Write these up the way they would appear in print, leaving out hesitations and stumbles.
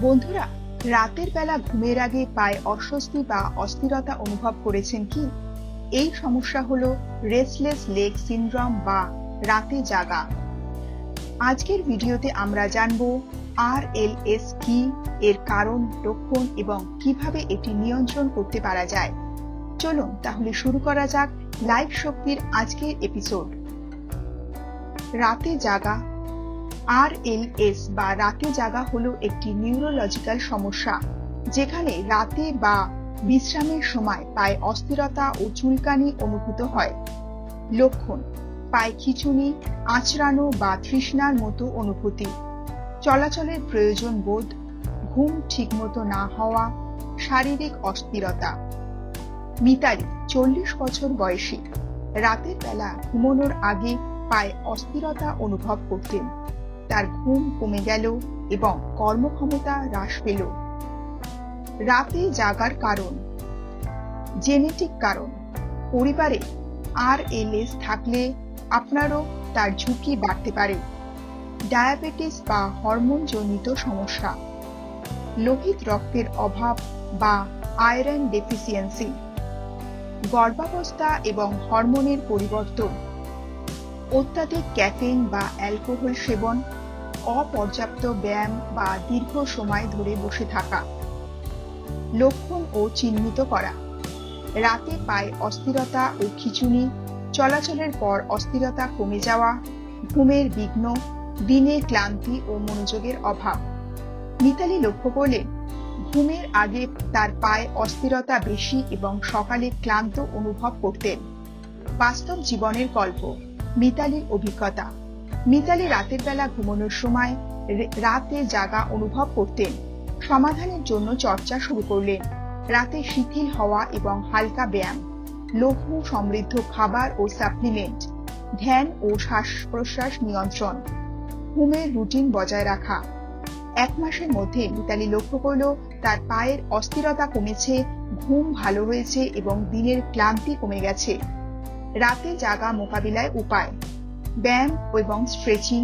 বন্ধুরা, রাতের বেলা ঘুমের আগে পায়ে অস্বস্তি বা অস্থিরতা অনুভব করেছেন কি? এই সমস্যা হলো রেস্টলেস লেগ সিনড্রোম বা রাতে জাগা। আজকের ভিডিওতে আমরা জানবো RLS কি, এর কারণ, লক্ষণ এবং কিভাবে এটি নিয়ন্ত্রণ করতে পারা যায়। চলুন তাহলে শুরু করা যাক লাইফ শক্তির আজকের এপিসোড। রাতে জাগা। RLS বা রাতে জাগা হলো একটি নিউরোলজিক্যাল সমস্যা যেখানে রাতে বা বিশ্রামের সময় পায়ে অস্থিরতা ও চুলকানি অনুভূত হয়। লক্ষণ: পায়ে খিঁচুনি, আঁচড়ানো বা তৃষ্ণার মতো অনুভূতি, চলাচলের প্রয়োজন বোধ, ঘুম ঠিকমতো না হওয়া, শারীরিক অস্থিরতা। মিতালি 40 বছর বয়সী, রাতের বেলা ঘুমানোর আগে পায়ে অস্থিরতা অনুভব করতেন। তার ঘুম কমে গেল এবং কর্মক্ষমতা হ্রাস পেল। রাতে জাগার কারণ: জেনেটিক কারণ। পরিবারে RLS থাকলে আপনারও তার ঝুঁকি বাড়তে পারে। ডায়াবেটিস বা হরমোনজনিত সমস্যা, লোহিত রক্তের অভাব বা আয়রন ডেফিসিয়েন্সি, গর্ভাবস্থা এবং হরমোনের পরিবর্তন, অত্যাধিক ক্যাফেইন বা অ্যালকোহল সেবন, অপর্যাপ্ত ব্যায়াম বা দীর্ঘ সময় ধরে বসে থাকা। লক্ষণ ও চিহ্নিত করা: রাতে পায়ে অস্থিরতা ও খিঁচুনি, চলাচলের পর অস্থিরতা কমে যাওয়া, ঘুমের বিঘ্ন, দিনে ক্লান্তি ও মনোযোগের অভাব। মিতালি লক্ষ্য করলেন ঘুমের আগে তার পায়ে অস্থিরতা বেশি এবং সকালে ক্লান্ত অনুভব করতেন। বাস্তব জীবনের গল্প। মিতালির অভিজ্ঞতা: মিতালি রাতের বেলা ঘুমানোর সময় রাতে জাগা অনুভব করতেন। সমাধানের জন্য চর্চা শুরু করলেন। রাতে শিথিল হওয়া এবং হালকা ব্যায়াম, লৌহ সমৃদ্ধ খাবার ও সাপ্লিমেন্ট, ধ্যান ও শ্বাস প্রশ্বাস নিয়ন্ত্রণ, ঘুমের রুটিন বজায় রাখা। 1 মাসের মধ্যে মিতালি লক্ষ্য করল তার পায়ের অস্থিরতা কমেছে, ঘুম ভালো হয়েছে এবং দিনের ক্লান্তি কমে গেছে। রাতে জাগা মোকাবিলায় উপায়: ব্যায়াম এবং স্ট্রেচিং,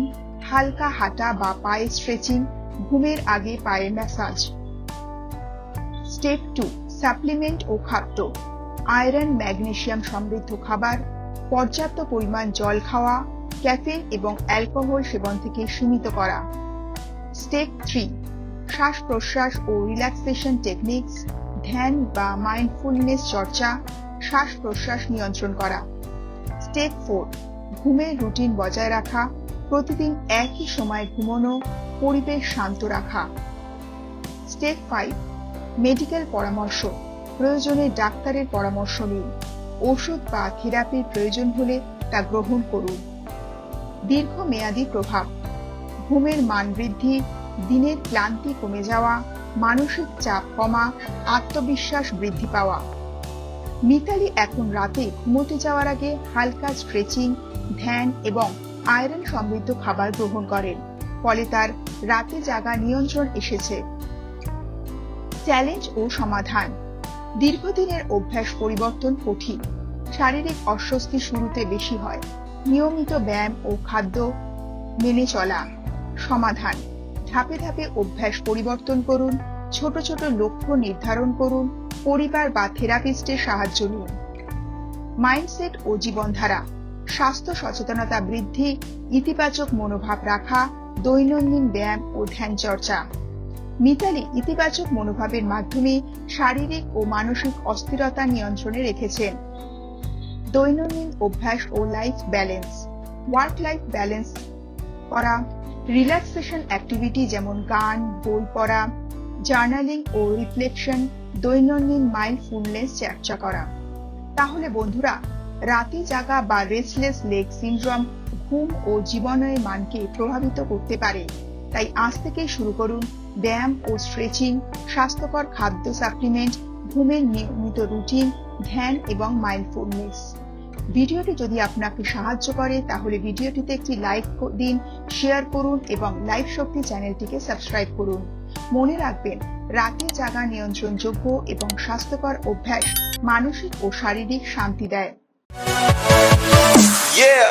হালকা হাঁটা বা পায়ে স্ট্রেচিং, ঘুমের আগে পায়ে ম্যাসাজ। স্টেপ 2: সাপ্লিমেন্ট ও খাদ্য। আয়রন ম্যাগনেসিয়াম সমৃদ্ধ খাবার, পর্যাপ্ত পরিমাণ জল খাওয়া, ক্যাফেইন এবং অ্যালকোহল সেবন থেকে সীমিত করা। স্টেপ 3: শ্বাস প্রশ্বাস ও রিল্যাক্সেশন টেকনিক্স, ধ্যান বা মাইন্ডফুলনেস চর্চা, শ্বাস প্রশ্বাস নিয়ন্ত্রণ করা। স্টেপ 4: ঘুমের রুটিন বজায় রাখা, প্রতিদিন একই সময়ে ঘুমানো, পরিবেশ শান্ত রাখা। স্টেপ 5: মেডিকেল পরামর্শ, প্রয়োজনে ডাক্তারের পরামর্শ নিন। ওষুধ বা থেরাপির প্রয়োজন হলে তা গ্রহণ করুন। দীর্ঘমেয়াদী প্রভাব: ঘুমের মান বৃদ্ধি, দিনের ক্লান্তি কমে যাওয়া, মানসিক চাপ কমা, আত্মবিশ্বাস বৃদ্ধি পাওয়া। মিতালি এখন রাতে ঘুমোতে যাওয়ার আগে হালকা স্ট্রেচিং, ধ্যান এবং আয়রন সমৃদ্ধ খাবার গ্রহণ করেন। ফলে তার রাতে জাগা নিয়ন্ত্রণ এসেছে। চ্যালেঞ্জ ও সমাধান: দীর্ঘদিনের অভ্যাস পরিবর্তন কঠিন। শারীরিক অস্বস্তি শুরুতে বেশি হয়। নিয়মিত ব্যায়াম ও খাদ্য মেনে চলা। সমাধান: ধাপে ধাপে অভ্যাস পরিবর্তন করুন, ছোট ছোট লক্ষ্য নির্ধারণ করুন, পরিবার বা থেরাপিস্টের সাহায্য নিন। মাইন্ডসেট ও জীবনধারা: স্বাস্থ্য সচেতনতা বৃদ্ধি, ইতিবাচক মনোভাব রাখা, দৈনন্দিন ব্যায়াম ও ধ্যান চর্চা। মিতালি ইতিবাচক মনোভাবের মাধ্যমে শারীরিক ও মানসিক অস্থিরতা নিয়ন্ত্রণে রেখেছেন। দৈনন্দিন অভ্যাস ও life balance: work life balance করা, রিল্যাক্সেশন অ্যাক্টিভিটি যেমন গান, বই পড়া, জার্নালিং ও রিফ্লেকশন, দৈনন্দিন মাইন্ডফুলনেস চর্চা করা। তাহলে বন্ধুরা, রাতে জাগা বা রেস্টলেস লেগ সিনড্রোম ঘুম ও জীবনের মানকে প্রভাবিত করতে পারে। তাই আজ থেকেই শুরু করুন ব্যায়াম ও স্ট্রেচিং, স্বাস্থ্যকর খাদ্য সাপ্লিমেন্ট, ঘুমের নিয়মিত রুটিন, ধ্যান এবং মাইন্ডফুলনেস। ভিডিওটি যদি আপনাকে সাহায্য করে তাহলে ভিডিওটিতে একটি লাইক দিন, শেয়ার করুন এবং লাইফ শক্তি চ্যানেলটিকে সাবস্ক্রাইব করুন। মনে রাখবেন, রাতে জাগা নিয়ন্ত্রণযোগ্য এবং স্বাস্থ্যকর অভ্যাস মানসিক ও শারীরিক শান্তি দেয়। Yeah.